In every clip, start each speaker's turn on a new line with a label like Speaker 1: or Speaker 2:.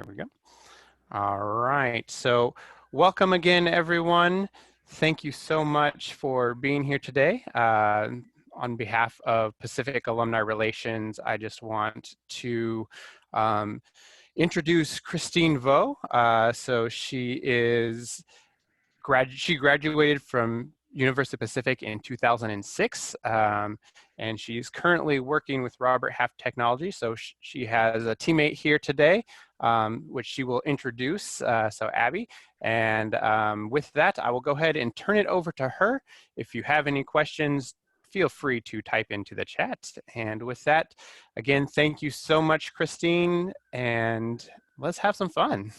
Speaker 1: There we go. All right. So welcome again, everyone. Thank you so much for being here today. On behalf of Pacific Alumni Relations, I just want to introduce Christine Vo. So she graduated from University of Pacific in 2006, and she's currently working with Robert Hal Technology. So she has a teammate here today, which she will introduce, so Abby. And with that, I will go ahead and turn it over to her. If you have any questions, feel free to type into the chat. And with that, again, thank you so much, Christine, and let's have some fun.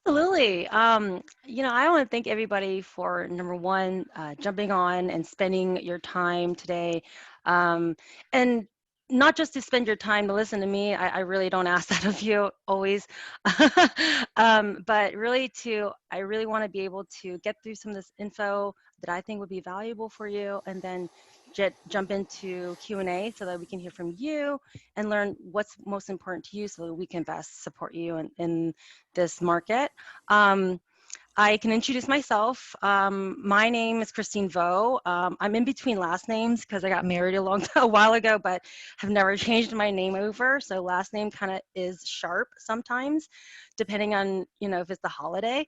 Speaker 2: Absolutely. You know, I want to thank everybody for number one, jumping on and spending your time today. And not just to spend your time to listen to me, I really don't ask that of you always, but really I really want to be able to get through some of this info that I think would be valuable for you, and then jump into Q&A so that we can hear from you and learn what's most important to you so that we can best support you in this market. I can introduce myself. My name is Christine Vo. I'm in between last names because I got married a while ago, but have never changed my name over. So last name kind of is Sharpe sometimes, depending on, you know, if it's the holiday.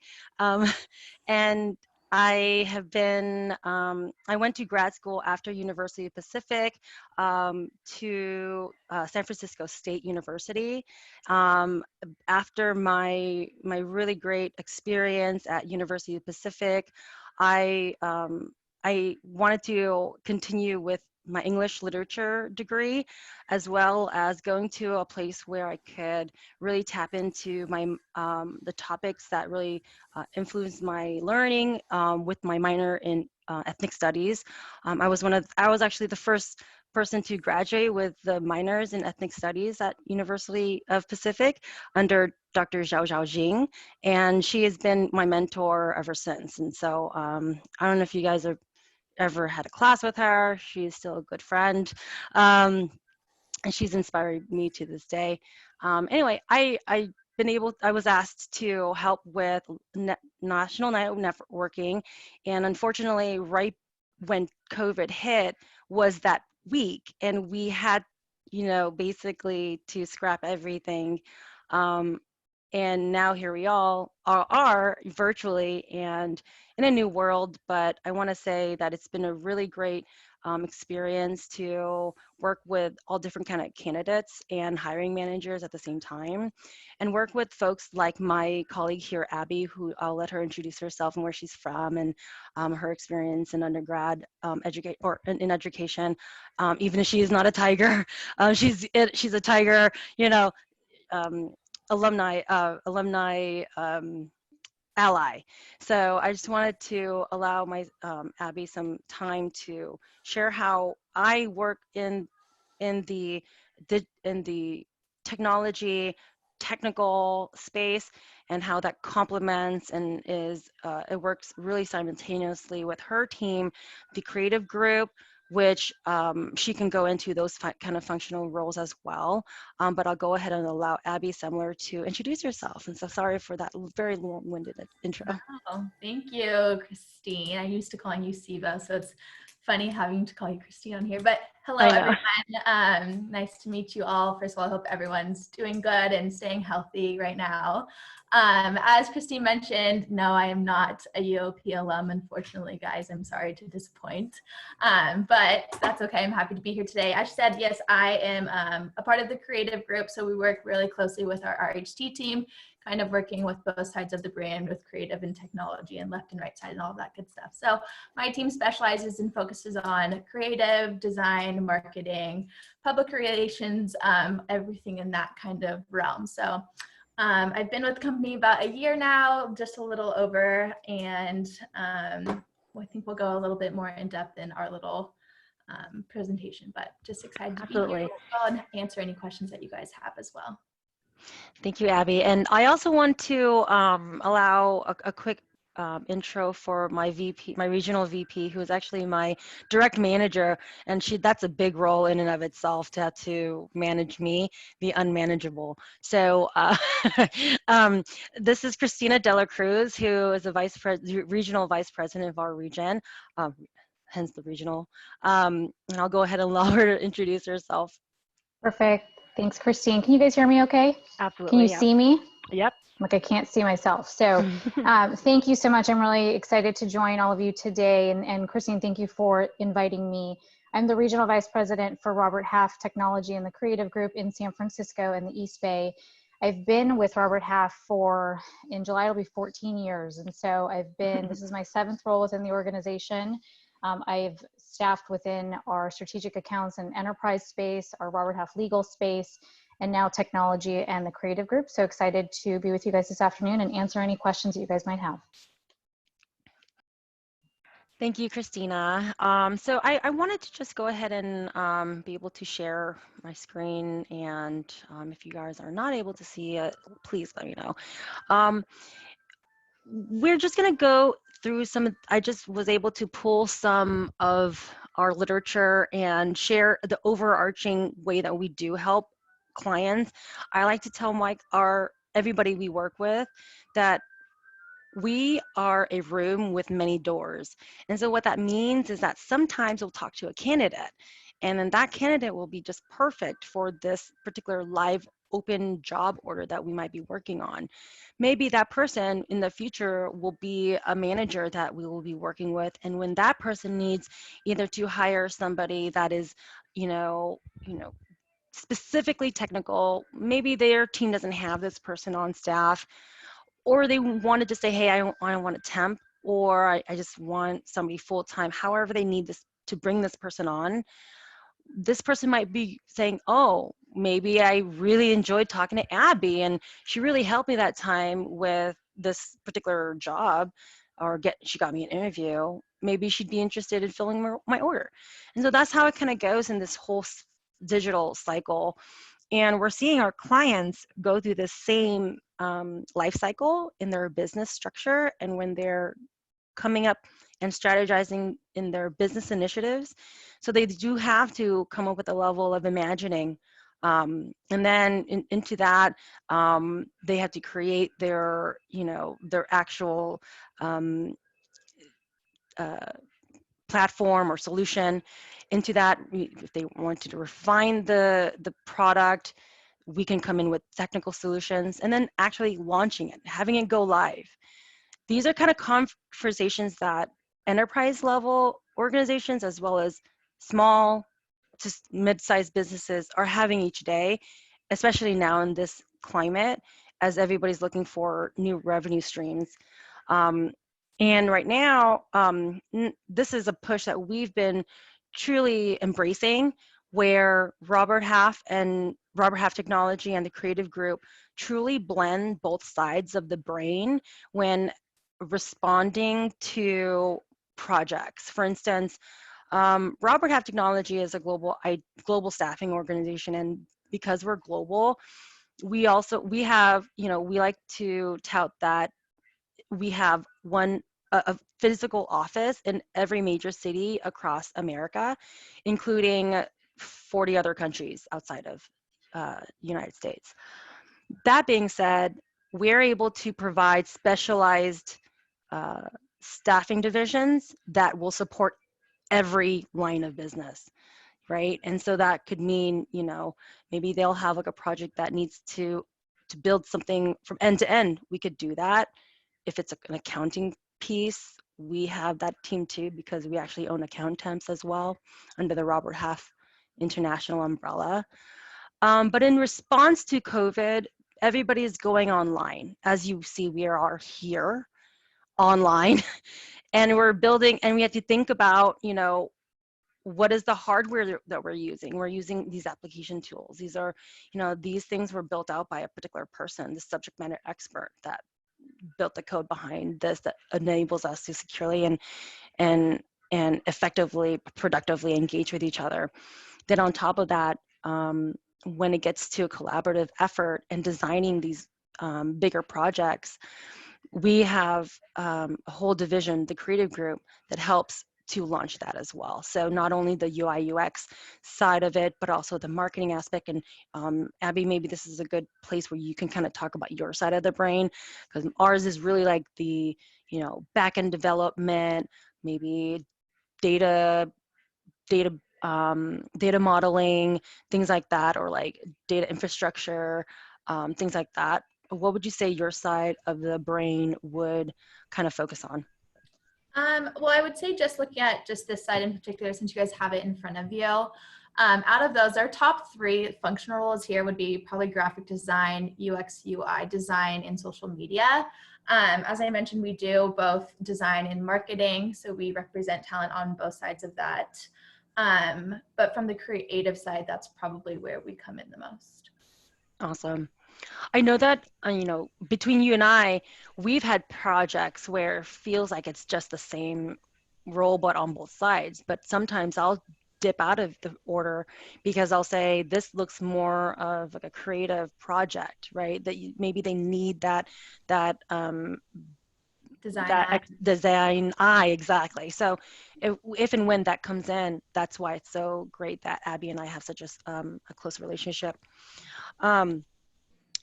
Speaker 2: And I have been, I went to grad school after University of Pacific to San Francisco State University. After my really great experience at University of Pacific, I wanted to continue with my English literature degree, as well as going to a place where I could really tap into my the topics that really influenced my learning with my minor in ethnic studies. I was actually the first person to graduate with the minors in ethnic studies at University of Pacific under Dr. Zhao Zhaojing, and she has been my mentor ever since. And so I don't know if you guys have ever had a class with her. She's still a good friend, and she's inspired me to this day. Anyway, I was asked to help with National Night of Networking, and unfortunately, right when COVID hit was that week, and we had, you know, basically to scrap everything. And now here we all are virtually and in a new world, but I want to say that it's been a really great experience to work with all different kind of candidates and hiring managers at the same time, and work with folks like my colleague here, Abby, who I'll let her introduce herself and where she's from, and her experience in undergrad in education. Even if she is not a tiger, she's a tiger, you know, alumni ally. So I just wanted to allow my Abby some time to share how I work in the technical space, and how that complements and it works really simultaneously with her team, the creative group, which she can go into those kind of functional roles as well. But I'll go ahead and allow Abby Semler to introduce herself. And so sorry for that very long-winded intro.
Speaker 3: Oh, thank you, Christine. I'm used to calling you Siva, so it's funny having to call you Christine on here. But hello, everyone. Nice to meet you all. First of all, I hope everyone's doing good and staying healthy right now. As Christine mentioned, no, I am not a UOP alum, unfortunately, guys. I'm sorry to disappoint, but that's okay. I'm happy to be here today. As she said, yes, I am a part of the creative group, so we work really closely with our RHT team, kind of working with both sides of the brand, with creative and technology and left and right side and all of that good stuff. So my team specializes and focuses on creative, design, marketing, public relations, everything in that kind of realm. So I've been with the company about a year now, just a little over, and I think we'll go a little bit more in depth in our little presentation, but just excited to be here and answer any questions that you guys have as well.
Speaker 2: Thank you, Abby. And I also want to allow a quick intro for my VP, my regional VP, who is actually my direct manager, and that's a big role in and of itself to have to manage me, the unmanageable. So this is Christina Dela Cruz, who is the regional vice president of our region, hence the regional. And I'll go ahead and allow her to introduce herself.
Speaker 4: Perfect. Thanks, Christine. Can you guys hear me okay?
Speaker 2: Absolutely.
Speaker 4: Can you see me?
Speaker 2: Yep.
Speaker 4: Like I can't see myself. So thank you so much. I'm really excited to join all of you today. And Christine, thank you for inviting me. I'm the Regional Vice President for Robert Half Technology and the Creative Group in San Francisco and the East Bay. I've been with Robert Half in July, it'll be 14 years. And so this is my 7th role within the organization. I've staffed within our strategic accounts and enterprise space, our Robert Half legal space, and now technology and the creative group. So excited to be with you guys this afternoon and answer any questions that you guys might have.
Speaker 2: Thank you, Christina. So I wanted to just go ahead and be able to share my screen, and if you guys are not able to see it, please let me know. We're just gonna go through I just was able to pull some of our literature and share the overarching way that we do help clients. I like to tell everybody we work with that we are a room with many doors. And so what that means is that sometimes we'll talk to a candidate, and then that candidate will be just perfect for this particular live open job order that we might be working on. Maybe that person in the future will be a manager that we will be working with, and when that person needs either to hire somebody that is, specifically technical, maybe their team doesn't have this person on staff, or they wanted to say, hey, I want a temp, or I just want somebody full-time. However they need this to bring this person on, this person might be saying, oh, maybe I really enjoyed talking to Abby, and she really helped me that time with this particular job, or she got me an interview. Maybe she'd be interested in filling my order. And so that's how it kind of goes in this whole digital cycle. And we're seeing our clients go through the same life cycle in their business structure, and when they're coming up and strategizing in their business initiatives. So they do have to come up with a level of imagining. And then into that, they have to create their actual platform or solution. Into that, if they wanted to refine the product, we can come in with technical solutions, and then actually launching it, having it go live. These are kind of conversations that enterprise level organizations, as well as small to mid-sized businesses, are having each day, especially now in this climate, as everybody's looking for new revenue streams. And right now, this is a push that we've been truly embracing, where Robert Half Technology and the Creative Group truly blend both sides of the brain when responding to projects. For instance, Robert Half Technology is a global staffing organization, and because we're global, we have, we like to tout that we have a physical office in every major city across America, including 40 other countries outside of United States. That being said, we're able to provide specialized staffing divisions that will support every line of business, right? And so that could mean, maybe they'll have like a project that needs to build something from end to end. We could do that. If it's an accounting piece, we have that team too, because we actually own account temps as well under the Robert Half International umbrella. But in response to COVID, everybody is going online. As you see, we are here online, and we're building, and we have to think about, what is the hardware that we're using? We're using these application tools. These are, these things were built out by a particular person, the subject matter expert that built the code behind this that enables us to securely and effectively, productively engage with each other. Then on top of that, when it gets to a collaborative effort and designing these bigger projects, we have a whole division, the creative group, that helps to launch that as well. So not only the UI UX side of it, but also the marketing aspect. And Abby, maybe this is a good place where you can kind of talk about your side of the brain, because ours is really like the, you know, back-end development, maybe data modeling, things like that, or like data infrastructure, things like that. What would you say your side of the brain would kind of focus on?
Speaker 3: Well, I would say just looking at just this side in particular, since you guys have it in front of you. Out of those, our top 3 functional roles here would be probably graphic design, UX, UI design, and social media. As I mentioned, we do both design and marketing, so we represent talent on both sides of that. But from the creative side, that's probably where we come in the most.
Speaker 2: Awesome. I know that, you know, between you and I, we've had projects where it feels like it's just the same role, but on both sides. But sometimes I'll dip out of the order because I'll say this looks more of like a creative project, right? That maybe they need that design eye, exactly. So if and when that comes in, that's why it's so great that Abby and I have such a close relationship.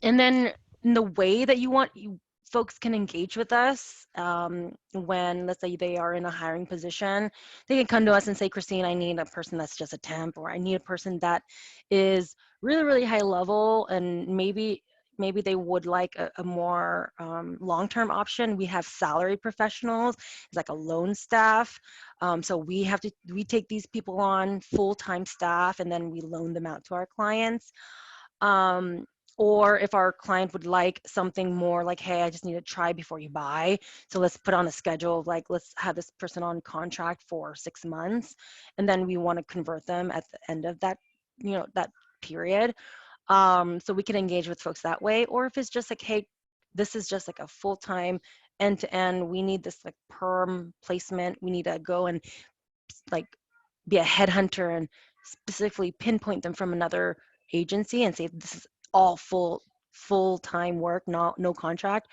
Speaker 2: And then in the way that folks can engage with us, when, let's say, they are in a hiring position, they can come to us and say, Christine, I need a person that's just a temp, or I need a person that is really, really high level, and maybe they would like a more long-term option. We have salary professionals, it's like a loan staff. So we take these people on full-time staff, and then we loan them out to our clients. Or if our client would like something more like, hey, I just need to try before you buy. So let's put on a schedule of like, let's have this person on contract for 6 months. And then we want to convert them at the end of that, you know, that period. So we can engage with folks that way. Or if it's just like, hey, this is just like a full-time end-to-end, we need this like perm placement. We need to go and like be a headhunter and specifically pinpoint them from another agency and say, this is all full-time work, no contract.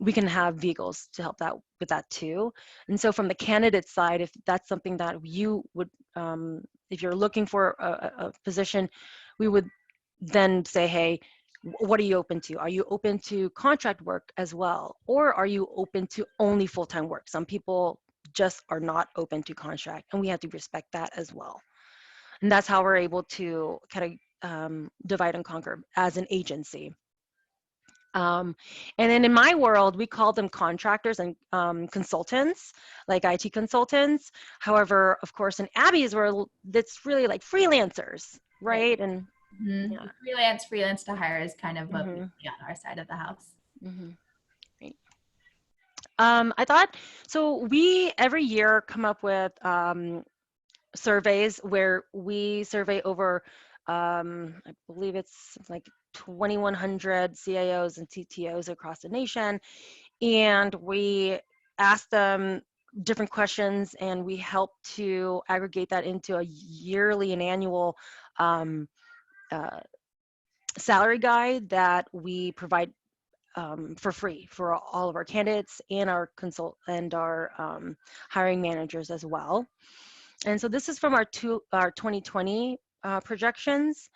Speaker 2: We can have vehicles to help that with that too. And so from the candidate side, if that's something that you would, if you're looking for a position, we would then say, hey, what are you open to? Are you open to contract work as well? Or are you open to only full-time work? Some people just are not open to contract, and we have to respect that as well. And that's how we're able to kind of divide and conquer as an agency. And then in my world, we call them contractors and consultants, like IT consultants. However, of course, in Abby's world, that's really like freelancers, right? And
Speaker 3: yeah. Freelance to hire is kind of what we see on our side of the house.
Speaker 2: Great. I thought, so we every year come up with surveys where we survey over, I believe it's like 2,100 CIOs and CTOs across the nation. And we ask them different questions, and we help to aggregate that into a yearly and annual salary guide that we provide for free for all of our candidates and our hiring managers as well. And so this is from our 2020 projections.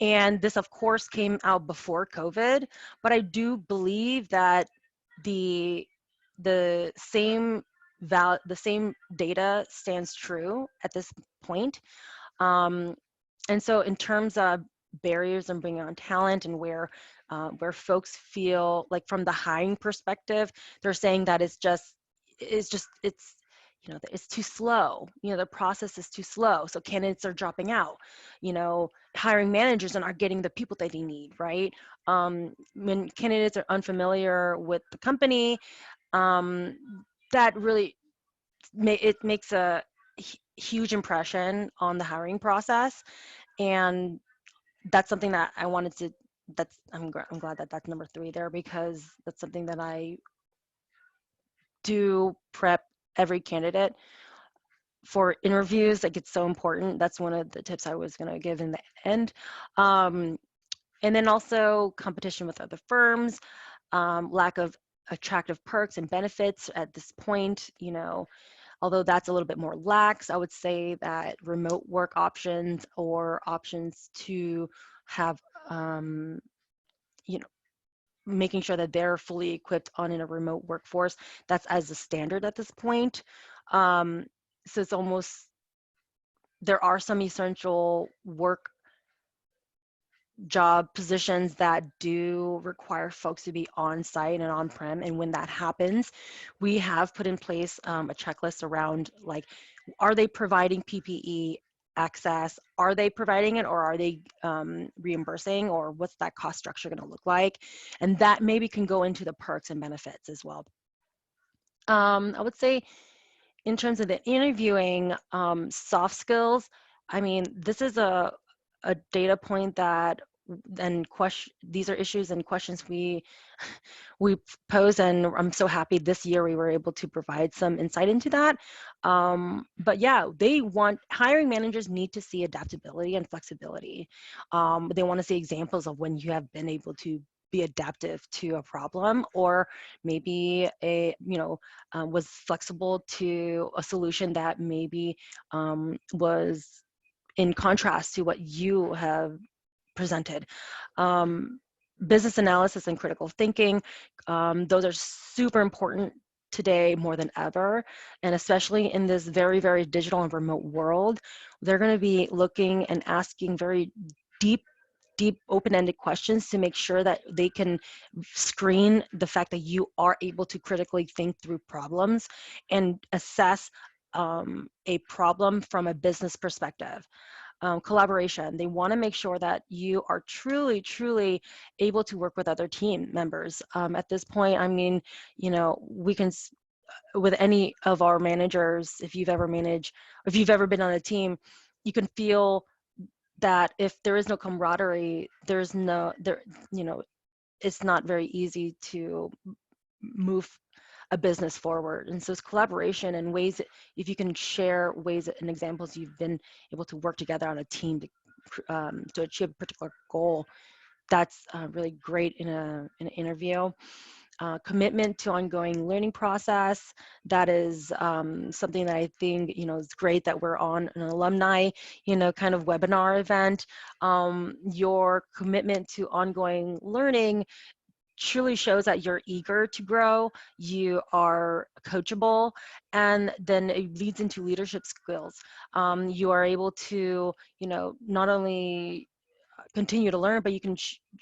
Speaker 2: And this, of course, came out before COVID, but I do believe that the same data stands true at this point. And so in terms of barriers and bringing on talent, and where folks feel like from the hiring perspective, they're saying that it's you know, it's too slow. You know, the process is too slow. So candidates are dropping out. You know, hiring managers aren't getting the people that they need, right? When candidates are unfamiliar with the company, that really makes a huge impression on the hiring process. And that's something that I wanted to, I'm glad that that's number 3 there, because that's something that I do prep every candidate for interviews. Like, it's so important. That's one of the tips I was going to give in the end. And then also competition with other firms, lack of attractive perks and benefits at this point, you know, although that's a little bit more lax. I would say that remote work options or options to have, you know, making sure that they're fully equipped on in a remote workforce, that's as a standard at this point. So it's almost, there are some essential work job positions that do require folks to be on site and on-prem. And when that happens, we have put in place a checklist around, like, are they providing PPE access? Are they providing it, or are they reimbursing, or what's that cost structure going to look like? And that maybe can go into the perks and benefits as well. I would say in terms of the interviewing, soft skills, I mean, this is a data point that, and these are issues and questions we pose, and I'm so happy this year we were able to provide some insight into that. But yeah, hiring managers need to see adaptability and flexibility. They want to see examples of when you have been able to be adaptive to a problem, or maybe was flexible to a solution that maybe was in contrast to what you have presented. Business analysis and critical thinking, those are super important today more than ever, and especially in this very, very digital and remote world. They're going to be looking and asking very deep open-ended questions to make sure that they can screen the fact that you are able to critically think through problems and assess a problem from a business perspective. Collaboration, they want to make sure that you are truly able to work with other team members. At this point, I mean, you know, we can, with any of our managers, if you've ever managed, if you've ever been on a team, you can feel that if there is no camaraderie, there's no, you know, it's not very easy to move a business forward. And so it's collaboration and ways that, if you can share ways and examples you've been able to work together on a team to achieve a particular goal, that's really great in an interview. Commitment to ongoing learning process. That is something that I think, you know, is great that we're on an alumni, you know, kind of webinar event. Your commitment to ongoing learning truly shows that you're eager to grow, you are coachable, and then it leads into leadership skills. You are able to, you know, not only continue to learn, but you can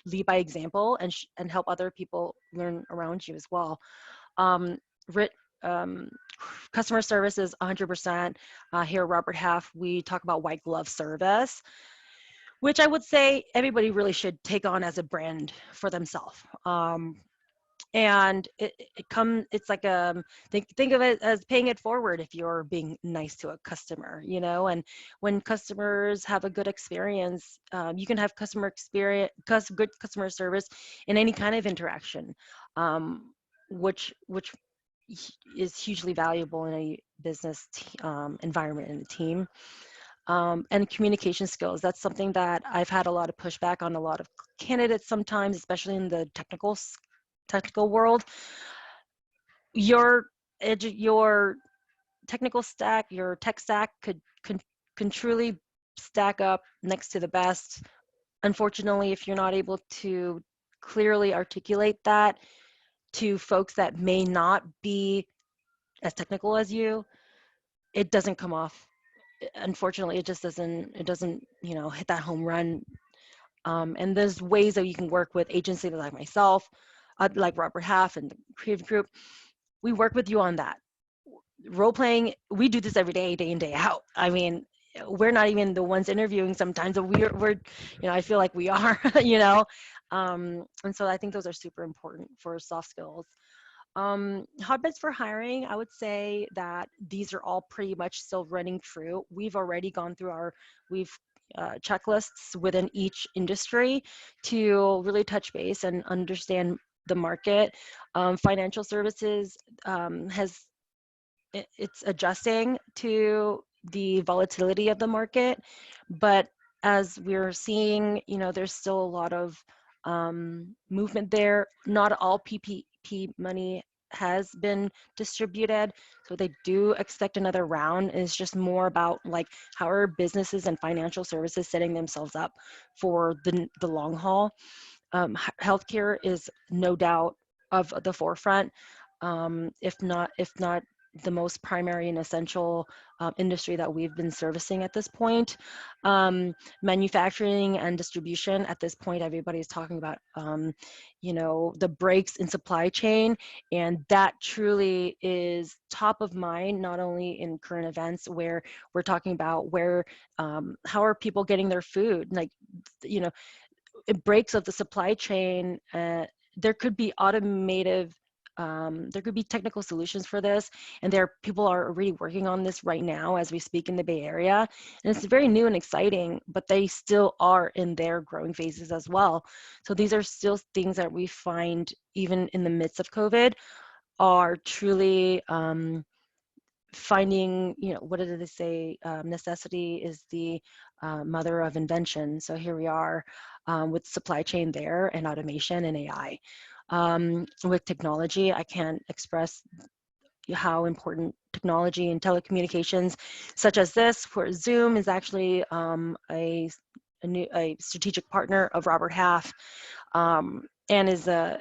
Speaker 2: lead by example and help other people learn around you as well. Customer service is 100%. Here at Robert Half, we talk about white glove service, which I would say everybody really should take on as a brand for themselves. And it's like think of it as paying it forward if you're being nice to a customer, you know. And when customers have a good experience, you can have good customer service in any kind of interaction, which is hugely valuable in a business environment and a team. And communication skills, that's something that I've had a lot of pushback on a lot of candidates sometimes, especially in the technical world. Your technical stack, your tech stack can truly stack up next to the best. Unfortunately, if you're not able to clearly articulate that to folks that may not be as technical as you, it doesn't come off. Unfortunately, it doesn't, you know, hit that home run. And there's ways that you can work with agencies like myself, like Robert Half and the Creative Group. We work with you on that. Role playing, we do this every day, day in, day out. I mean, we're not even the ones interviewing sometimes, but we're you know, I feel like we are, you know. And so I think those are super important for soft skills. Hotbeds for hiring, I would say that these are all pretty much still running true. We've already gone through checklists within each industry to really touch base and understand the market. Financial services it's adjusting to the volatility of the market, but as we're seeing, you know, there's still a lot of movement there. Not all PPP money has been distributed, so they do expect another round. It's just more about like how are businesses and financial services setting themselves up for the long haul. Healthcare is no doubt of the forefront, if not the most primary and essential industry that we've been servicing at this point. Manufacturing and distribution, at this point, everybody's talking about, you know, the breaks in supply chain, and that truly is top of mind, not only in current events where we're talking about where, how are people getting their food, like, you know, it breaks of the supply chain. There could be automative, there could be technical solutions for this, and people are already working on this right now as we speak in the Bay Area, and it's very new and exciting, but they still are in their growing phases as well. So these are still things that we find even in the midst of COVID are truly finding, you know, what did they say? Necessity is the mother of invention. So here we are with supply chain there and automation and AI. With technology, I can't express how important technology and telecommunications, such as this, for Zoom, is actually a strategic partner of Robert Half, and is a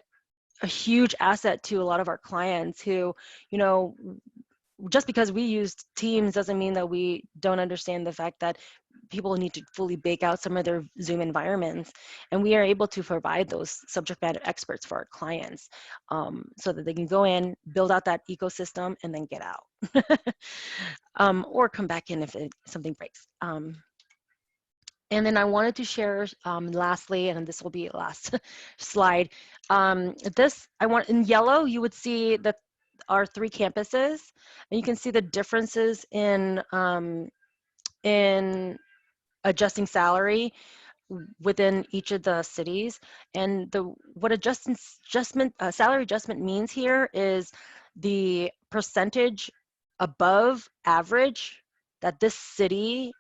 Speaker 2: huge asset to a lot of our clients who, you know, just because we use Teams doesn't mean that we don't understand the fact that people need to fully bake out some of their Zoom environments. And we are able to provide those subject matter experts for our clients, so that they can go in, build out that ecosystem, and then get out. Or come back in if something breaks. And then I wanted to share lastly, and this will be the last slide. In yellow, you would see that our 3 campuses, and you can see the differences in adjusting salary within each of the cities. And what salary adjustment means here is the percentage above average that this city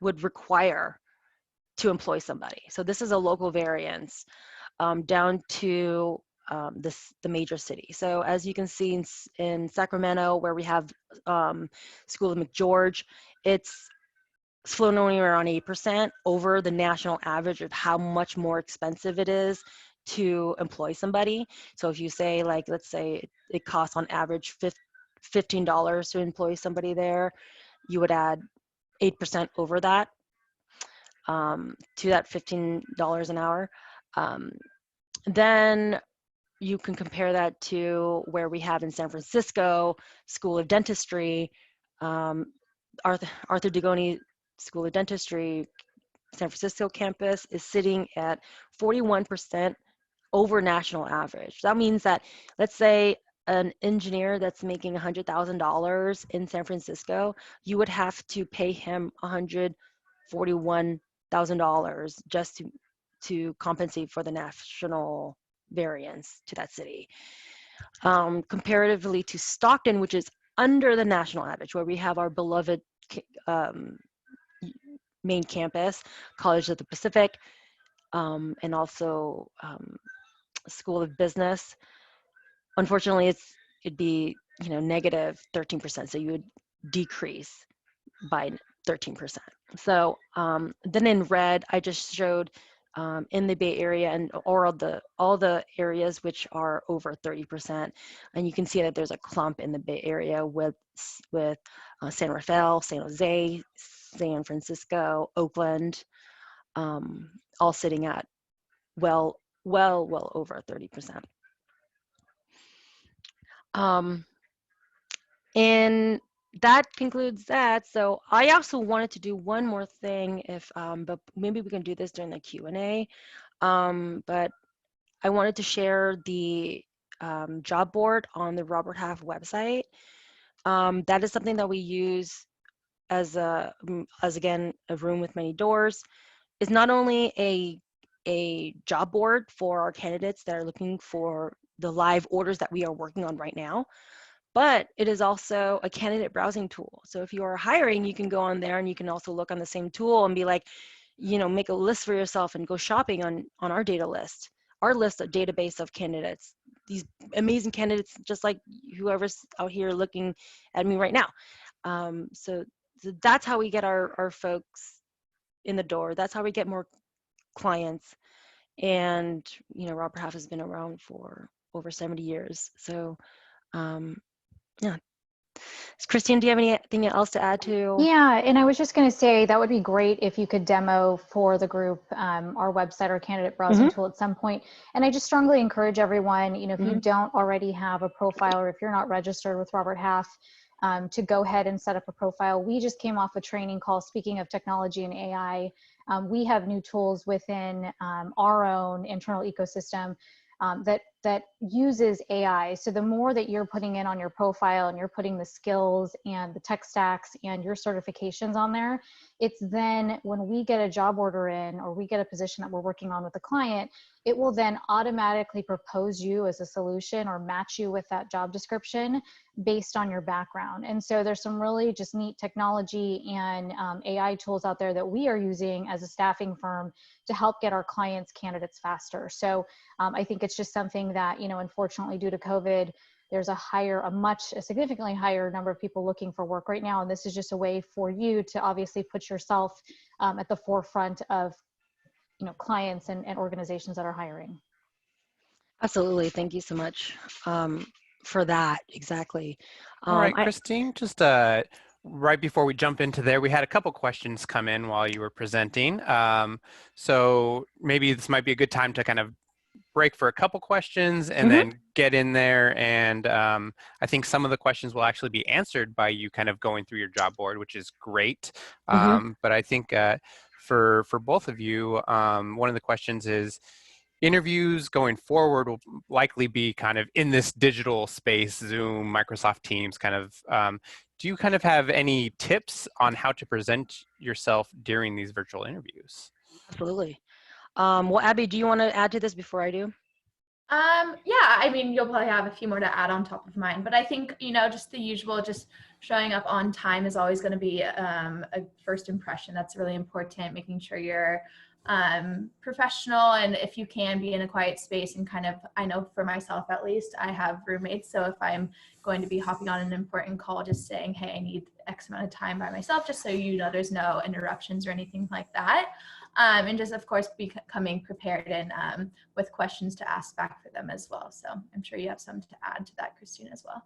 Speaker 2: would require to employ somebody. So this is a local variance down to the major city. So as you can see in Sacramento, where we have School of McGeorge, it's floating around 8% over the national average of how much more expensive it is to employ somebody. So if you say, like, let's say it costs on average $15 to employ somebody there, you would add 8% over that to that $15 an hour. Then you can compare that to where we have in San Francisco, School of Dentistry, Arthur Dugoni School of Dentistry, San Francisco campus is sitting at 41% over national average. That means that, let's say an engineer that's making $100,000 in San Francisco, you would have to pay him $141,000 just to compensate for the national variance to that city. Comparatively to Stockton, which is under the national average, where we have our beloved main campus, College of the Pacific, and also School of Business. Unfortunately, it'd be, you know, negative 13%, so you would decrease by 13%. So then in red, I just showed in the Bay Area and all the areas which are over 30%, and you can see that there's a clump in the Bay Area with San Rafael, San Jose, San Francisco, Oakland, all sitting at well over 30%. And that concludes that. So I also wanted to do one more thing, but maybe we can do this during the Q&A. But I wanted to share the job board on the Robert Half website. That is something that we use as again, a room with many doors. It's not only a job board for our candidates that are looking for the live orders that we are working on right now, but it is also a candidate browsing tool. So if you are hiring, you can go on there and you can also look on the same tool and be like, you know, make a list for yourself and go shopping on our data list, our list of database of candidates these amazing candidates, just like whoever's out here looking at me right now. So that's how we get our folks in the door. That's how we get more clients. And, Robert Half has been around for over 70 years. So, yeah. Christine, do you have anything else to add to?
Speaker 4: Yeah, and I was just going to say that would be great if you could demo for the group our website or candidate browsing tool at some point. And I just strongly encourage everyone, if you don't already have a profile or if you're not registered with Robert Half, to go ahead and set up a profile. We just came off a training call, speaking of technology and AI. We have new tools within our own internal ecosystem that uses AI. So the more that you're putting in on your profile and you're putting the skills and the tech stacks and your certifications on there, it's then when we get a job order in or we get a position that we're working on with a client, it will then automatically propose you as a solution or match you with that job description based on your background. And so there's some really just neat technology and AI tools out there that we are using as a staffing firm to help get our clients candidates faster. So I think it's just something that, unfortunately due to COVID, there's a significantly higher number of people looking for work right now. And this is just a way for you to obviously put yourself at the forefront of, clients and organizations that are hiring.
Speaker 2: Absolutely. Thank you so much for that. Exactly.
Speaker 1: All right, Christine, just right before we jump into there, we had a couple questions come in while you were presenting. So maybe this might be a good time to kind of break for a couple questions and then get in there. And I think some of the questions will actually be answered by you kind of going through your job board, which is great. But I think for both of you, one of the questions is, interviews going forward will likely be kind of in this digital space, Zoom, Microsoft Teams kind of. Do you kind of have any tips on how to present yourself during these virtual interviews?
Speaker 2: Absolutely. Well, Abby, do you want to add to this before I do?
Speaker 3: Yeah, I mean, you'll probably have a few more to add on top of mine, but I think, just the usual, just showing up on time is always going to be a first impression. That's really important, making sure you're professional, and if you can be in a quiet space and kind of, I know for myself at least, I have roommates, so if I'm going to be hopping on an important call, just saying, hey, I need X amount of time by myself, just so there's no interruptions or anything like that. And just, of course, becoming prepared and with questions to ask back for them as well. So I'm sure you have some to add to that, Christine, as well.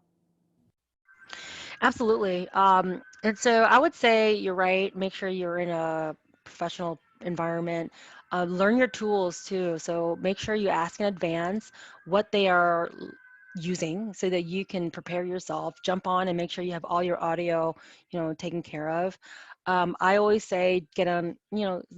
Speaker 2: Absolutely. And so I would say you're right. Make sure you're in a professional environment. Learn your tools too. So make sure you ask in advance what they are using so that you can prepare yourself, jump on and make sure you have all your audio, taken care of. I always say, get on,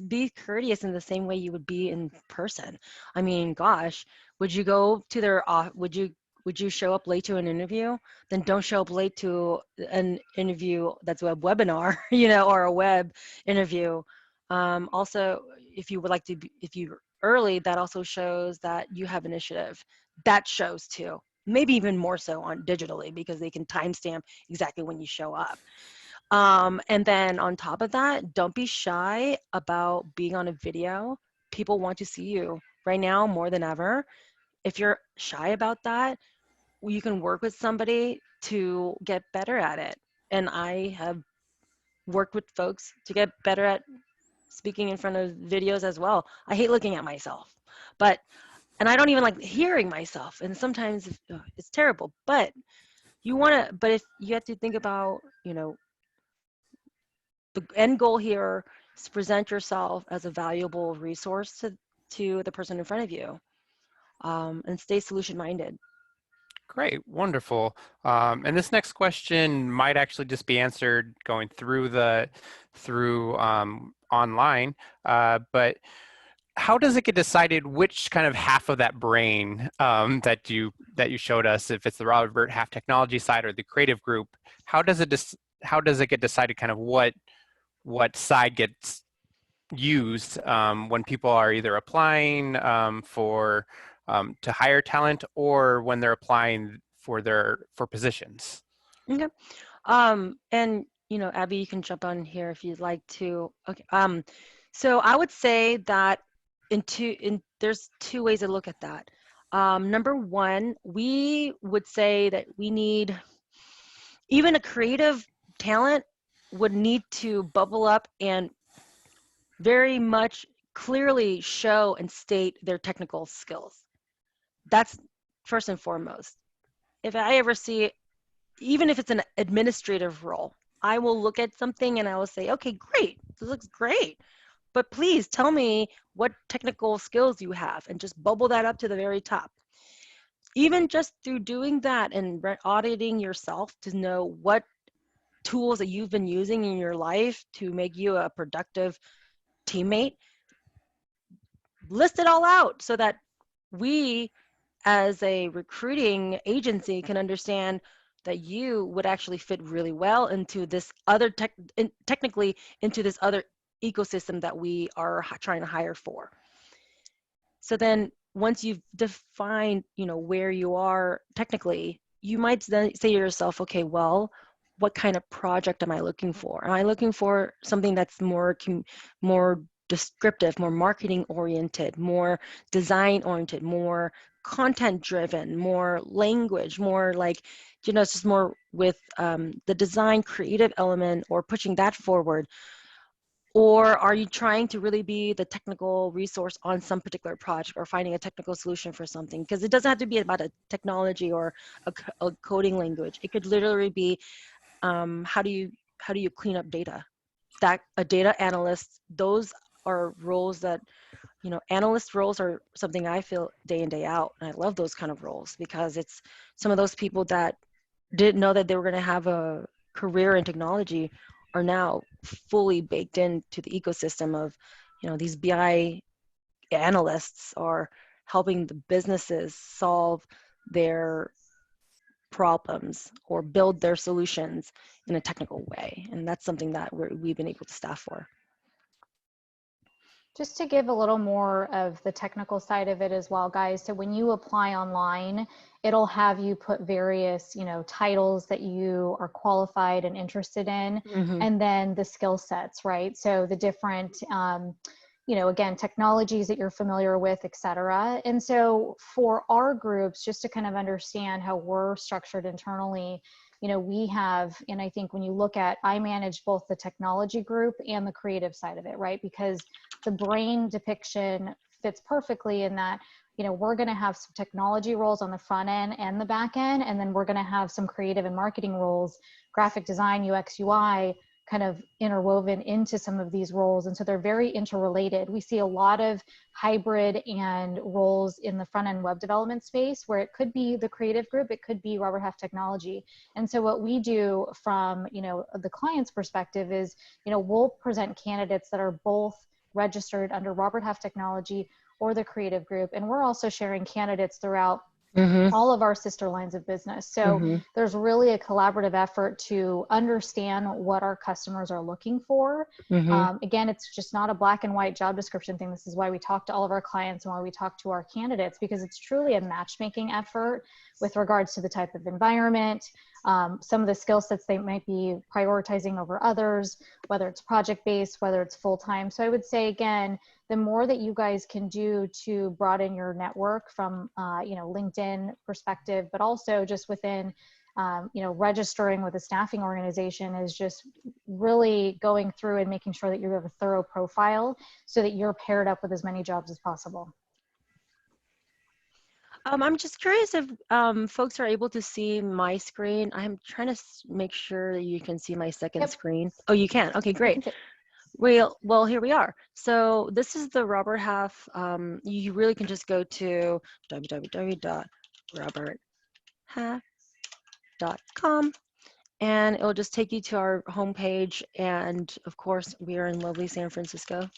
Speaker 2: be courteous in the same way you would be in person. I mean, gosh, would you go to their, would you show up late to an interview? Then don't show up late to an interview that's a webinar, or a web interview. Also, if you would like to be, if you're early, that also shows that you have initiative. That shows too, maybe even more so on digitally, because they can timestamp exactly when you show up. And then on top of that, don't be shy about being on a video. People want to see you right now more than ever. If you're shy about that, you can work with somebody to get better at it. And I have worked with folks to get better at speaking in front of videos as well. I hate looking at myself, and I don't even like hearing myself. And sometimes it's terrible, but if you have to think about, the end goal here is to present yourself as a valuable resource to the person in front of you, and stay solution-minded.
Speaker 1: Great, wonderful. And this next question might actually just be answered going through online, but how does it get decided which kind of half of that brain that you showed us, if it's the Robert Half technology side or the creative group, how does it get decided kind of what side gets used when people are either applying to hire talent or when they're applying for positions?
Speaker 2: Okay. And Abby, you can jump on here if you'd like to. Okay. So I would say that there's two ways to look at that. Number one, we would say that we need, even a creative talent would need to bubble up and very much clearly show and state their technical skills. That's first and foremost. If I ever see, even if it's an administrative role, I will look at something and I will say, okay, great, this looks great, but please tell me what technical skills you have, and just bubble that up to the very top. Even just through doing that and auditing yourself to know what tools that you've been using in your life to make you a productive teammate, list it all out so that we as a recruiting agency can understand that you would actually fit really well into this other technically into this other ecosystem that we are trying to hire for. So then once you've defined, where you are technically, you might then say to yourself, okay, well, what kind of project am I looking for? Am I looking for something that's more descriptive, more marketing oriented, more design oriented, more content driven, more language, more like, it's just more with the design creative element, or pushing that forward? Or are you trying to really be the technical resource on some particular project, or finding a technical solution for something? Because it doesn't have to be about a technology or a coding language. It could literally be how do you clean up data? That a data analyst, those are roles that, analyst roles are something I feel day in, day out. And I love those kind of roles, because it's some of those people that didn't know that they were going to have a career in technology are now fully baked into the ecosystem of, these BI analysts are helping the businesses solve their problems or build their solutions in a technical way. And that's something that we've been able to staff for.
Speaker 4: Just to give a little more of the technical side of it as well, guys. So when you apply online, it'll have you put various, titles that you are qualified and interested in, and then the skill sets, right? So the different, again, technologies that you're familiar with, et cetera. And so for our groups, just to kind of understand how we're structured internally, we have, and I think when you look at, I manage both the technology group and the creative side of it, right? Because the brain depiction fits perfectly in that, we're going to have some technology roles on the front end and the back end, and then we're going to have some creative and marketing roles, graphic design, UX, UI, kind of interwoven into some of these roles. And so they're very interrelated. We see a lot of hybrid and roles in the front end web development space, where it could be the creative group, it could be Robert Half Technology. And so what we do from, the client's perspective is, we'll present candidates that are both registered under Robert Half Technology or the creative group. And we're also sharing candidates throughout all of our sister lines of business. So there's really a collaborative effort to understand what our customers are looking for. Again, it's just not a black and white job description thing. This is why we talk to all of our clients and why we talk to our candidates, because it's truly a matchmaking effort with regards to the type of environment, some of the skill sets they might be prioritizing over others, whether it's project-based, whether it's full-time. So I would say, again, the more that you guys can do to broaden your network from, LinkedIn perspective, but also just within, registering with a staffing organization, is just really going through and making sure that you have a thorough profile so that you're paired up with as many jobs as possible.
Speaker 2: I'm just curious if folks are able to see my screen. I'm trying to make sure that you can see my second screen. Oh, you can. Okay, great. Well, here we are. So this is the Robert Half. You really can just go to www.roberthalf.com, and it'll just take you to our homepage. And of course, we are in lovely San Francisco.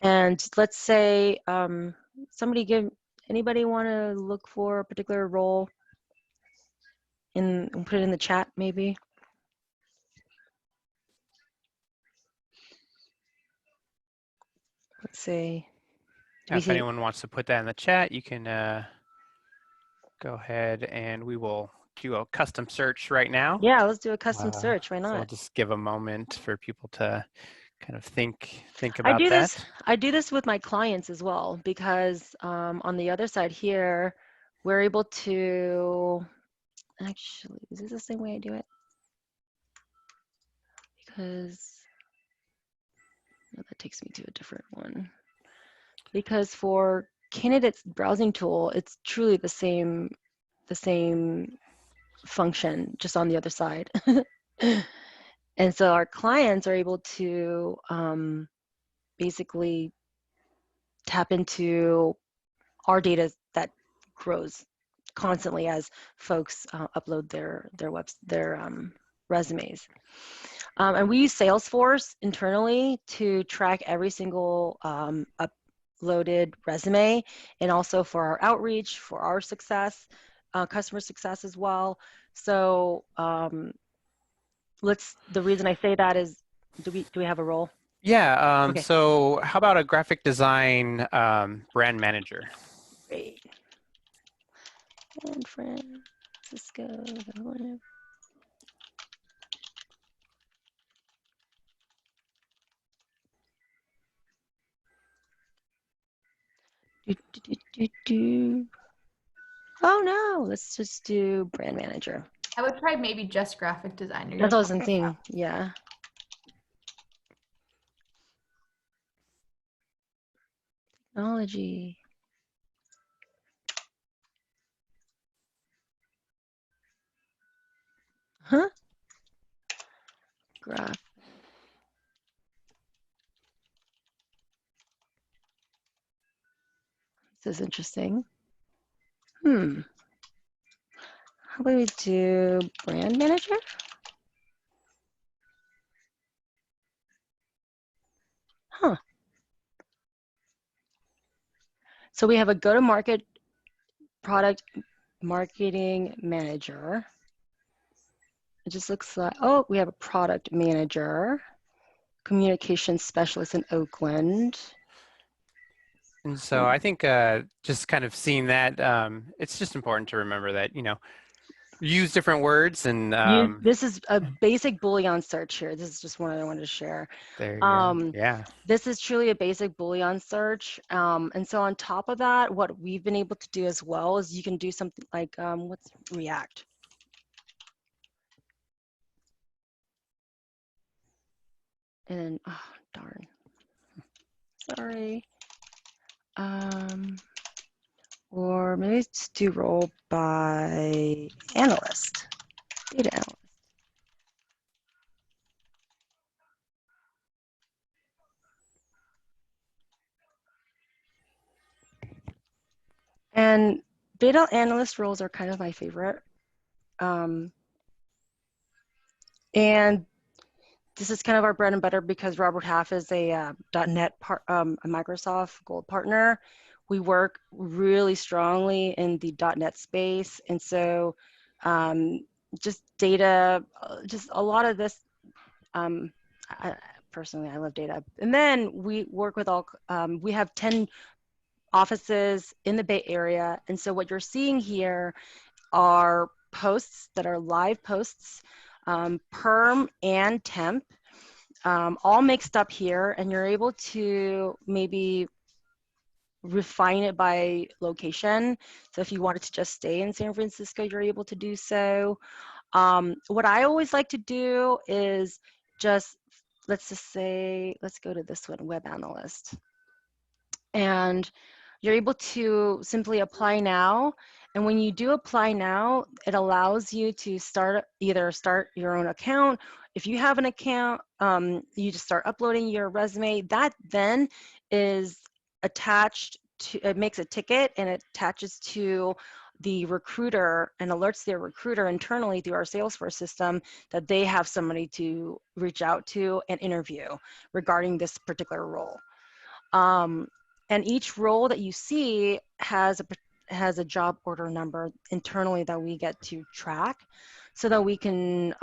Speaker 2: And let's say anybody want to look for a particular role and put it in the chat, maybe? Let's see.
Speaker 1: If anyone wants to put that in the chat, you can go ahead and we will do a custom search right now.
Speaker 2: Yeah, let's do a custom search. Why not?
Speaker 1: So I'll just give a moment for people to kind of think
Speaker 2: I
Speaker 1: about
Speaker 2: do
Speaker 1: that.
Speaker 2: this. I do this with my clients as well, because on the other side here, we're able to actually. Is this the same way I do it? Because no, that takes me to a different one. Because for candidates browsing tool, it's truly the same function, just on the other side. And so our clients are able to basically tap into our data that grows constantly as folks upload their resumes. And we use Salesforce internally to track every single uploaded resume, and also for our outreach, for our success, customer success as well. So the reason I say that is, do we have a role?
Speaker 1: Yeah,
Speaker 2: Okay.
Speaker 1: so how about a graphic design brand manager?
Speaker 2: Great. San Francisco. Oh no, let's just do brand manager.
Speaker 3: I would try maybe just graphic designer.
Speaker 2: That's what I was thinking. Yeah. Technology. Huh? Graph. This is interesting. How about we do brand manager? Huh. So we have a go-to-market product marketing manager. It just looks like, oh, we have a product manager, communications specialist in Oakland.
Speaker 1: And so I think just kind of seeing that, it's just important to remember that, use different words and
Speaker 2: This is a basic Boolean search here. This is just one I wanted to share.
Speaker 1: there you go. Yeah.
Speaker 2: This is truly a basic Boolean search. And so on top of that, what we've been able to do as well is you can do something like, what's React? And then, oh, darn. Sorry. Or maybe let's do role by analyst, data analyst. And data analyst roles are kind of my favorite. And this is kind of our bread and butter because Robert Half is a .NET a Microsoft Gold partner. We work really strongly in the .NET space, and so just data, just a lot of this. Personally, I love data. And then we work with we have 10 offices in the Bay Area, and so what you're seeing here are posts that are live posts. Perm and temp, all mixed up here, and you're able to maybe refine it by location. So if you wanted to just stay in San Francisco, you're able to do so. What I always like to do is just, let's go to this one, web analyst. And you're able to simply apply now. And when you do apply now, it allows you to either start your own account. If you have an account, you just start uploading your resume. That then is attached to, it makes a ticket and it attaches to the recruiter and alerts their recruiter internally through our Salesforce system that they have somebody to reach out to and interview regarding this particular role. And each role that you see has a job order number internally that we get to track so that we can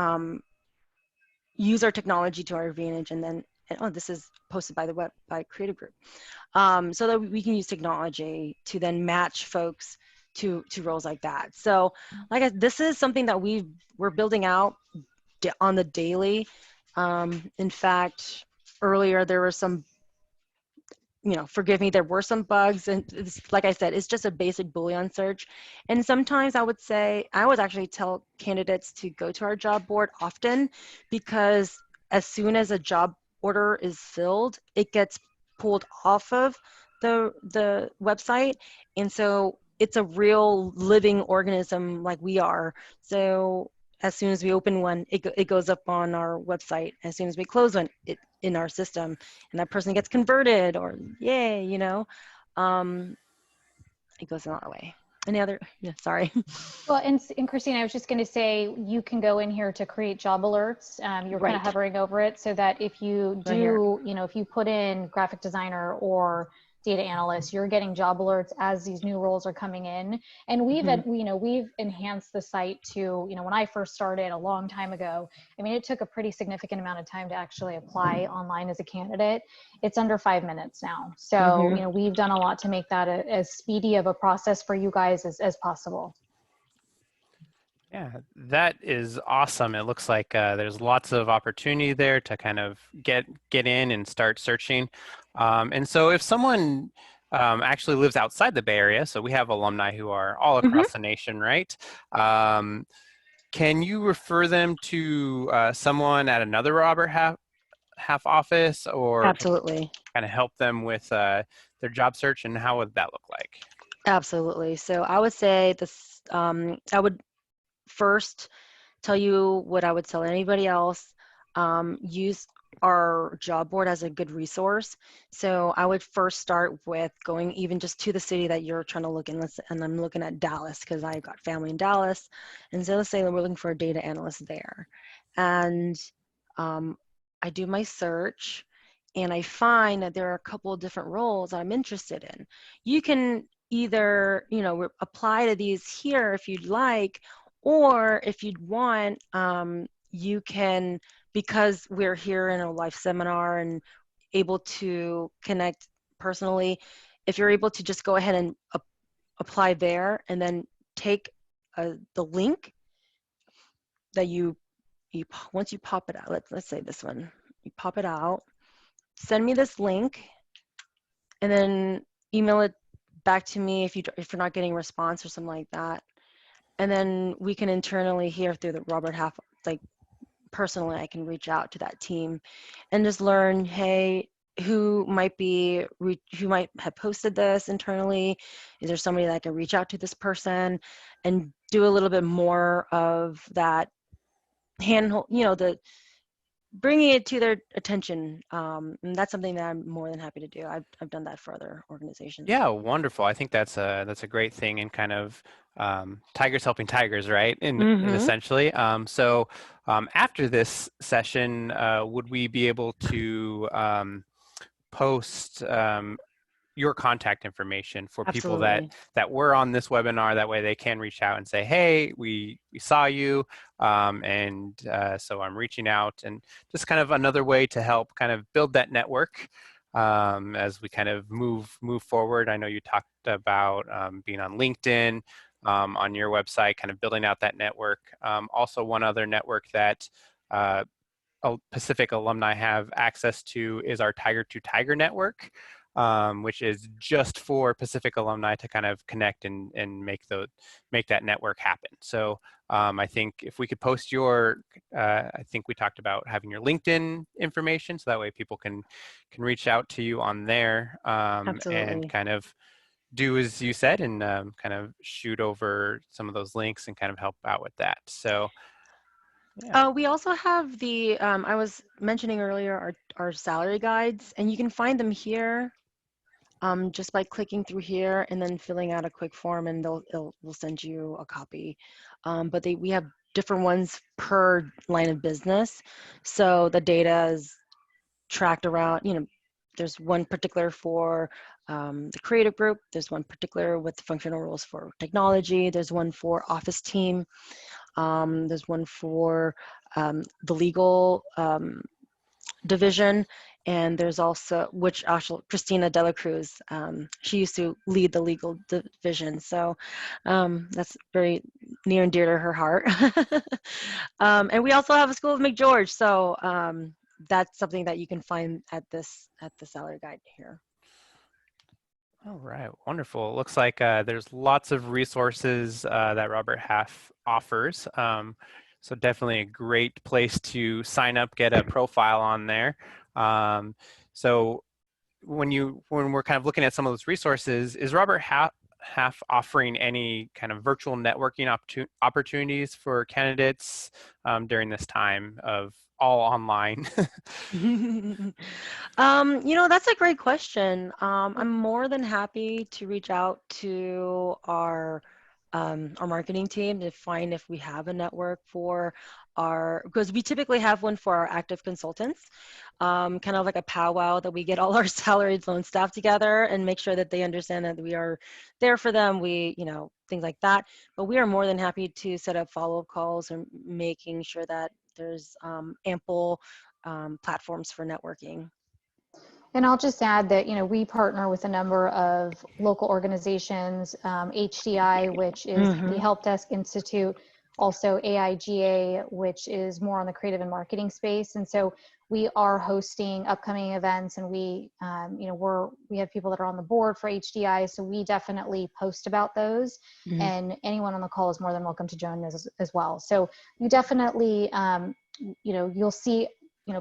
Speaker 2: use our technology to our advantage. And then, oh, this is posted by by Creative Group. So that we can use technology to then match folks to roles like that. So this is something that we're building out on the daily. In fact, earlier, there were some, forgive me, there were some bugs, and like I said, it's just a basic Boolean search. And sometimes I would actually tell candidates to go to our job board often, because as soon as a job order is filled, it gets pulled off of the website. And so it's a real living organism like we are. So as soon as we open one, it goes up on our website. As soon as we close one, it in our system, and that person gets converted, or yay, it goes that way. Any other? Yeah, sorry.
Speaker 4: Well, and Christine, I was just going to say, you can go in here to create job alerts. You're kind of hovering over it, so that if you do, if you put in graphic designer or data analyst, you're getting job alerts as these new roles are coming in. And we've enhanced the site to, when I first started a long time ago, I mean, it took a pretty significant amount of time to actually apply online as a candidate. It's under 5 minutes now. So, we've done a lot to make that as speedy of a process for you guys as possible.
Speaker 1: Yeah, that is awesome. It looks like there's lots of opportunity there to kind of get in and start searching. And so if someone actually lives outside the Bay Area, so we have alumni who are all across the nation, right? Can you refer them to someone at another Robert Half office, or
Speaker 2: Absolutely,
Speaker 1: kind of help them with their job search, and how would that look like?
Speaker 2: Absolutely. So I would say this, I would first tell you what I would tell anybody else. Use our job board as a good resource. So I would first start with going even just to the city that you're trying to look in. And I'm looking at Dallas because I got family in Dallas. And so let's say we're looking for a data analyst there. And I do my search, and I find that there are a couple of different roles I'm interested in. You can either, apply to these here if you'd like, or if you'd want, you can, because we're here in a live seminar and able to connect personally, if you're able to just go ahead and apply there, and then take the link that once you pop it out, let's say this one, you pop it out, send me this link, and then email it back to me if you're not getting a response or something like that. And then we can internally here through the Robert Half, personally, I can reach out to that team and just learn, hey, who might have posted this internally? Is there somebody that I can reach out to this person and do a little bit more of that handhold, the bringing it to their attention. And that's something that I'm more than happy to do. I've done that for other organizations.
Speaker 1: Yeah, wonderful. I think that's a great thing, and kind of tigers helping tigers, right? And essentially, so after this session, would we be able to post your contact information for people that were on this webinar? That way they can reach out and say, hey, we saw you, and so I'm reaching out, and just kind of another way to help kind of build that network as we kind of move forward. I know you talked about being on LinkedIn, on your website, kind of building out that network. Also, one other network that Pacific alumni have access to is our Tiger to Tiger network, which is just for Pacific alumni to kind of connect and make that network happen. So I think if we could post your, I think we talked about having your LinkedIn information, so that way people can reach out to you on there, and kind of do as you said, and kind of shoot over some of those links and kind of help out with that. So. Yeah.
Speaker 2: We also have the, I was mentioning earlier, our salary guides, and you can find them here just by clicking through here and then filling out a quick form, and they'll send you a copy. But we have different ones per line of business. So the data is tracked around, there's one particular for the creative group, there's one particular with functional roles for technology, there's one for office team, there's one for the legal division, and there's also, which actually Christina Dela Cruz, she used to lead the legal division, so that's very near and dear to her heart. And we also have a School of McGeorge, so that's something that you can find at the salary guide here.
Speaker 1: All right, wonderful. It looks like there's lots of resources that Robert Half offers. So definitely a great place to sign up, get a profile on there. So when we're kind of looking at some of those resources, is Robert Half offering any kind of virtual networking opportunities for candidates during this time of all online?
Speaker 2: That's a great question. I'm more than happy to reach out to our marketing team to find if we have a network for because we typically have one for our active consultants, kind of like a powwow that we get all our salaried loan staff together and make sure that they understand that we are there for them. Things like that. But we are more than happy to set up follow-up calls and making sure that there's ample platforms for networking.
Speaker 4: And I'll just add that, we partner with a number of local organizations, HDI, which is the Help Desk Institute, also AIGA, which is more on the creative and marketing space. And so we are hosting upcoming events, and we have people that are on the board for HDI. So we definitely post about those, and anyone on the call is more than welcome to join us as well. So you definitely, you'll see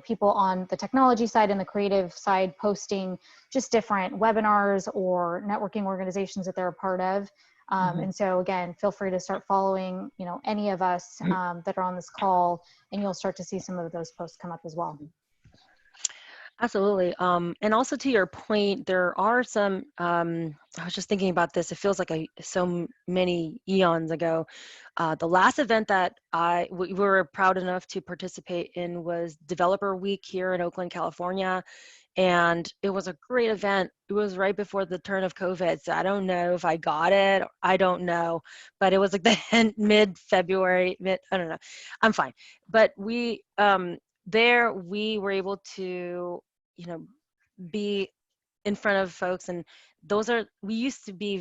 Speaker 4: people on the technology side and the creative side posting just different webinars or networking organizations that they're a part of. And so again, feel free to start following, any of us that are on this call, and you'll start to see some of those posts come up as well.
Speaker 2: Absolutely. And also to your point, there are some, I was just thinking about this, it feels like so many eons ago. The last event that we were proud enough to participate in was Developer Week here in Oakland, California. And it was a great event. It was right before the turn of COVID. So I don't know if I got it. I don't know. But it was like the mid-February, I don't know. I'm fine. But we we were able to, be in front of folks. And we used to be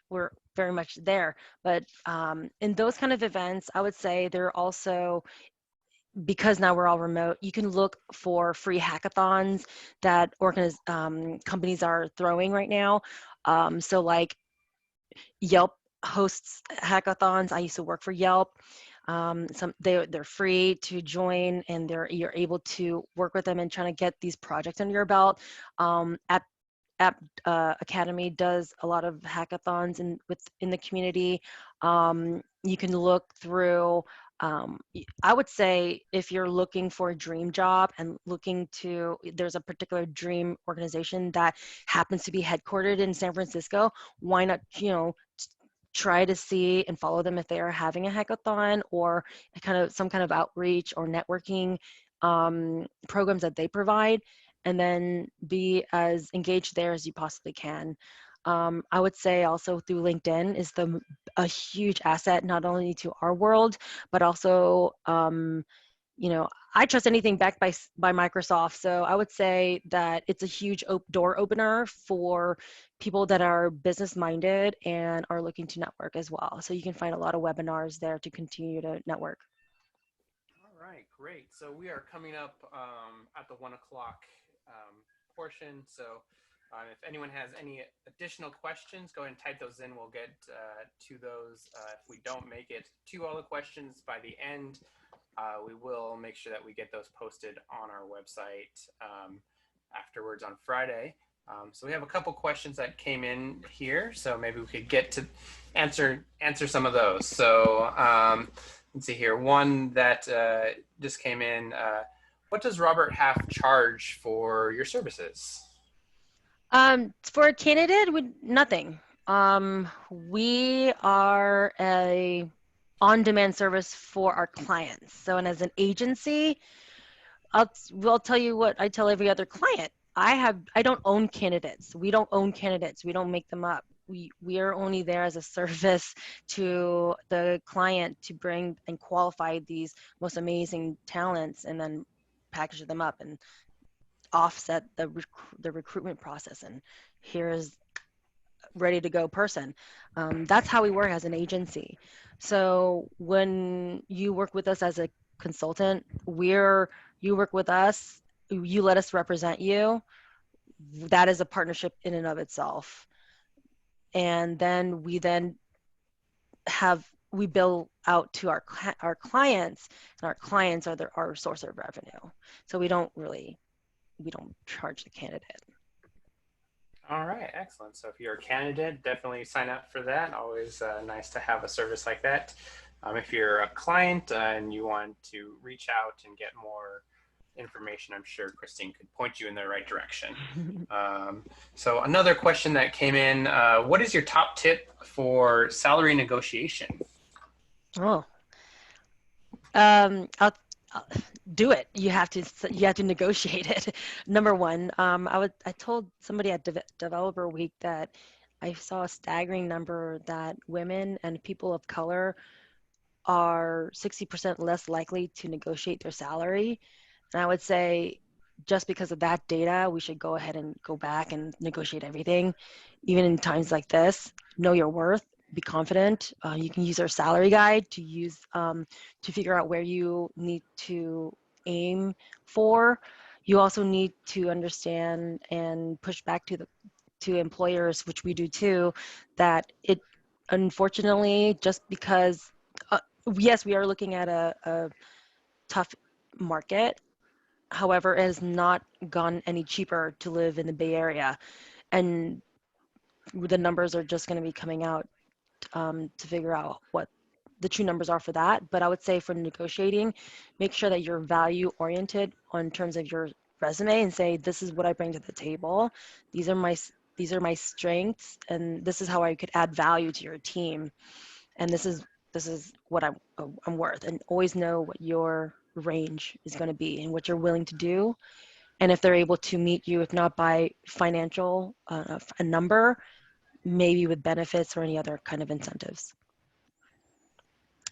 Speaker 2: we're very much there. But in those kind of events, I would say they're also, because now we're all remote, you can look for free hackathons that companies are throwing right now. So like Yelp hosts hackathons. I used to work for Yelp. They're free to join, and you're able to work with them and trying to get these projects under your belt. App Academy does a lot of hackathons in the community. You can look through. I would say if you're looking for a dream job and there's a particular dream organization that happens to be headquartered in San Francisco, why not, try to see and follow them if they are having a hackathon or some kind of outreach or networking programs that they provide, and then be as engaged there as you possibly can. I would say also through LinkedIn is a huge asset, not only to our world, but also, I trust anything backed by Microsoft. So I would say that it's a huge door opener for people that are business minded and are looking to network as well. So you can find a lot of webinars there to continue to network.
Speaker 1: All right, great. So we are coming up at the 1 o'clock portion. So if anyone has any additional questions, go ahead and type those in. We'll get to those. If we don't make it to all the questions by the end, we will make sure that we get those posted on our website afterwards on Friday. So we have a couple questions that came in here, so maybe we could get to answer some of those. So let's see here. One that just came in. What does Robert Half charge for your services?
Speaker 2: For a candidate, nothing. We are a on-demand service for our clients. So, and as an agency, we'll tell you what I tell every other client. I don't own candidates. We don't own candidates. We don't make them up. We are only there as a service to the client to bring and qualify these most amazing talents, and then package them up and offset the recruitment process. And here is ready to go person. That's how we work as an agency. So when you work with us as a consultant, we're you work with us, you let us represent you. That is a partnership in and of itself. And then we bill out to our clients, and our clients are our source of revenue. So we don't charge the candidate.
Speaker 1: All right, excellent. So if you're a candidate, definitely sign up for that. Always nice to have a service like that. If you're a client and you want to reach out and get more information, I'm sure Christine could point you in the right direction. So another question that came in, what is your top tip for salary negotiation?
Speaker 2: Oh, I'll do it. You have to negotiate it. Number one, I told somebody at Developer Week that I saw a staggering number that women and people of color are 60% less likely to negotiate their salary. And I would say, just because of that data, we should go ahead and go back and negotiate everything, even in times like this. Know your worth. Be confident. You can use our salary guide to figure out where you need to aim for. You also need to understand and push back to employers, which we do too, that it, unfortunately, just because yes, we are looking at a tough market. However, it has not gone any cheaper to live in the Bay Area, and the numbers are just going to be coming out to figure out what the true numbers are for that. But I would say for negotiating, make sure that you're value oriented in terms of your resume and say, this is what I bring to the table. These are my strengths, and this is how I could add value to your team. And this is what I'm worth. And always know what your range is going to be and what you're willing to do. And if they're able to meet you, if not by financial, a number, maybe with benefits or any other kind of incentives.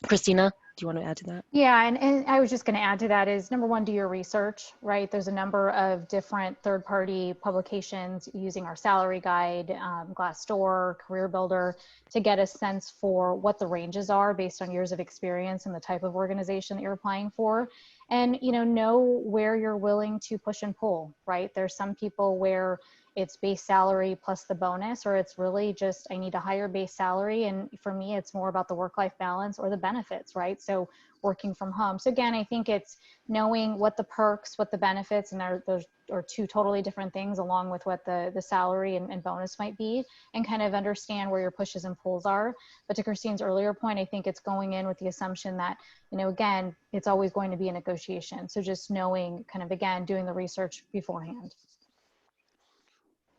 Speaker 2: Christina, do you want to add to that?
Speaker 4: Yeah, and I was just going to add to that is, number one, do your research, right? There's a number of different third-party publications using our salary guide, Glassdoor, Career Builder, to get a sense for what the ranges are based on years of experience and the type of organization that you're applying for. And, know where you're willing to push and pull, right? There's some people where it's base salary plus the bonus, or it's really just, I need a higher base salary. And for me, it's more about the work-life balance or the benefits, right? So working from home. So again, I think it's knowing what the perks, what the benefits, and those are two totally different things, along with what the salary and bonus might be, and kind of understand where your pushes and pulls are. But to Christine's earlier point, I think it's going in with the assumption that, again, it's always going to be a negotiation. So just knowing, kind of, again, doing the research beforehand.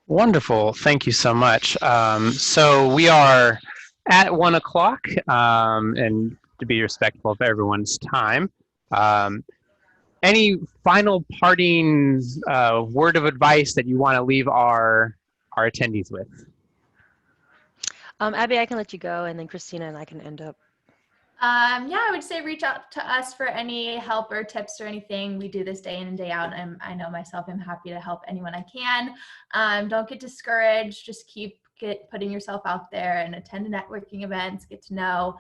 Speaker 1: Wonderful. Thank you so much. So we are at 1 o'clock, and to be respectful of everyone's time, any final parting word of advice that you want to leave our attendees with?
Speaker 2: Abby, I can let you go, and then Christina and I can end up.
Speaker 3: Yeah, I would say reach out to us for any help or tips or anything. We do this day in and day out, and I know myself, I'm happy to help anyone I can. Don't get discouraged. Just keep putting yourself out there and attend networking events, get to know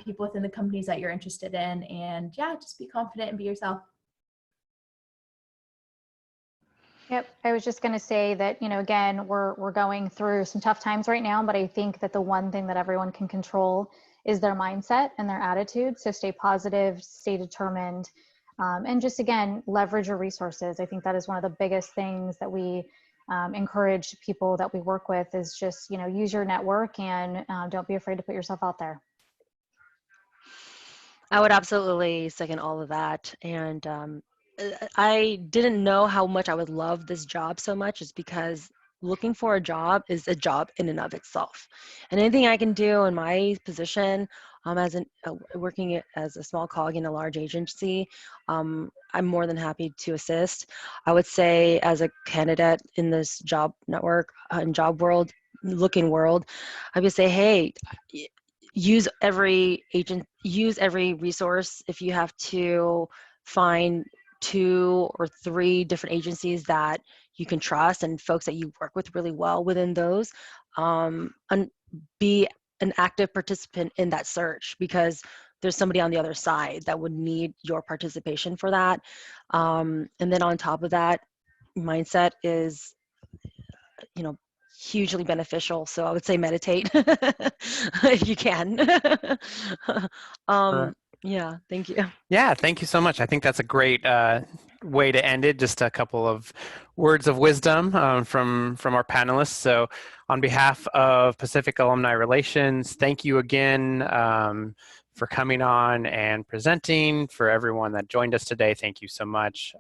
Speaker 3: people within the companies that you're interested in, and yeah, just be confident and be yourself.
Speaker 4: Yep, I was just going to say that, again, we're going through some tough times right now, but I think that the one thing that everyone can control is their mindset and their attitude. So stay positive, stay determined, and just, again, leverage your resources. I think that is one of the biggest things that we encourage people that we work with, is just, use your network, and don't be afraid to put yourself out there.
Speaker 2: I would absolutely second all of that. And I didn't know how much I would love this job so much, is because looking for a job is a job in and of itself. And anything I can do in my position, working as a small cog in a large agency, I'm more than happy to assist. I would say, as a candidate in this job network and job world, I would say, hey, use every resource. If you have to find 2 or 3 different agencies that you can trust and folks that you work with really well within those, and be an active participant in that search, because there's somebody on the other side that would need your participation for that. And then on top of that, mindset is, hugely beneficial. So I would say meditate if you can. Yeah, thank you.
Speaker 1: Yeah, thank you so much. I think that's a great way to end it. Just a couple of words of wisdom from our panelists. So on behalf of Pacific Alumni Relations, thank you again for coming on and presenting. For everyone that joined us today, thank you so much.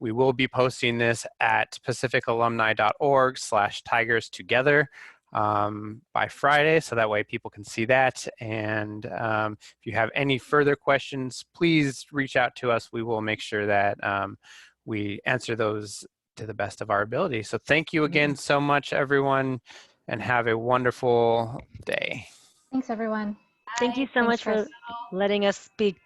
Speaker 1: We will be posting this at pacificalumni.org/tigerstogether by Friday, so that way people can see that. And if you have any further questions, please reach out to us. We will make sure that we answer those to the best of our ability. So thank you again so much, everyone, and have a wonderful day.
Speaker 4: Thanks, everyone.
Speaker 2: Thank you so
Speaker 4: Thanks,
Speaker 2: much
Speaker 4: Chris.
Speaker 2: for letting us speak.